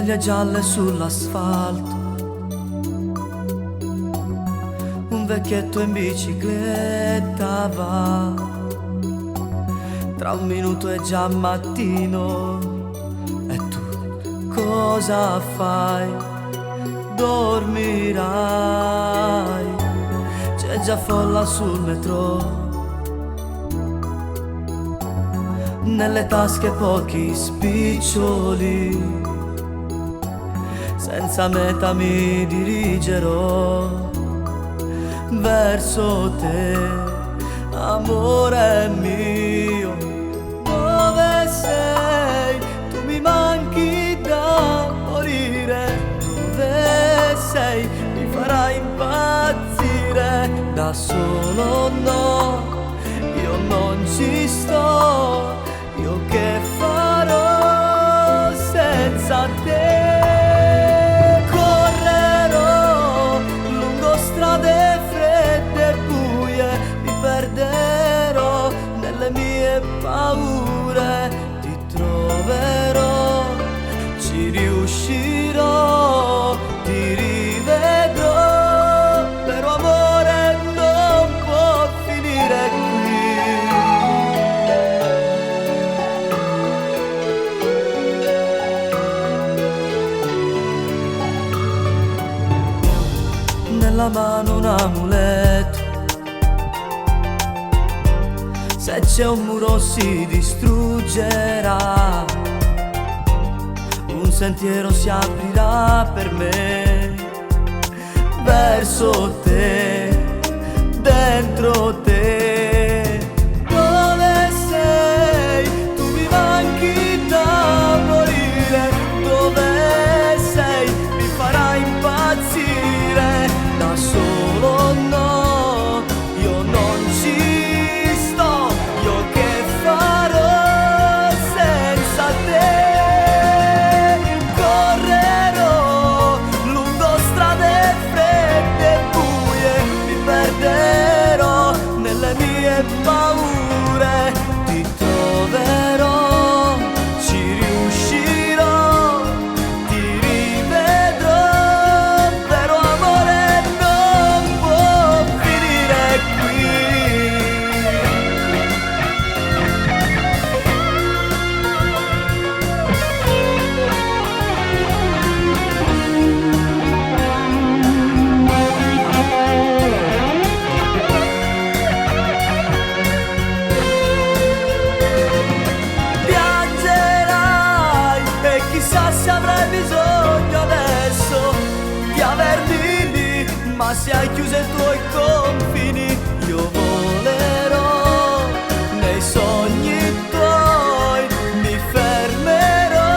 foglie gialle sull'asfalto, un vecchietto in bicicletta va, tra un minuto è già mattino e tu cosa fai? Dormirai, c'è già folla sul metro, nelle tasche pochi spiccioli, senza meta mi dirigerò verso te, amore mio. Dove sei? Tu mi manchi da morire. Dove sei? Mi farai impazzire. Da solo no, io non ci sto. Io che farò senza te? Correrò lungo strade fredde e buie, mi perderò nelle mie paure, ti troverò, ci riuscirò, ti rivedrò, però amore non può finire qui. Nella mano un amuleto, se c'è un muro si distruggerà, un sentiero si aprirà per me, verso te, dentro te. Dove sei? Tu mi manchi da morire. Dove sei? Mi farai impazzire. Da solo no, io non ci sto. Io che farò senza te? Correrò lungo strade fredde e buie, mi perderò nelle mie paure, ti troverò, ci riuscirò, ti rivedrò, però amore non può finire qui. Piangerai e chissà se avrai bisogno adesso di avermi lì, ma se hai chiuso i tuoi confini io volerò nei sogni tuoi, mi fermerò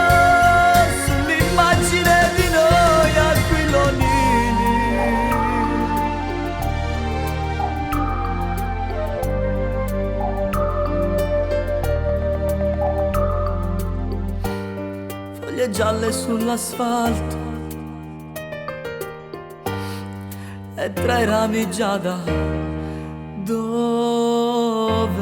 sull'immagine di noi aquilonini. Foglie gialle sull'asfalto e tra i rami giada. Dove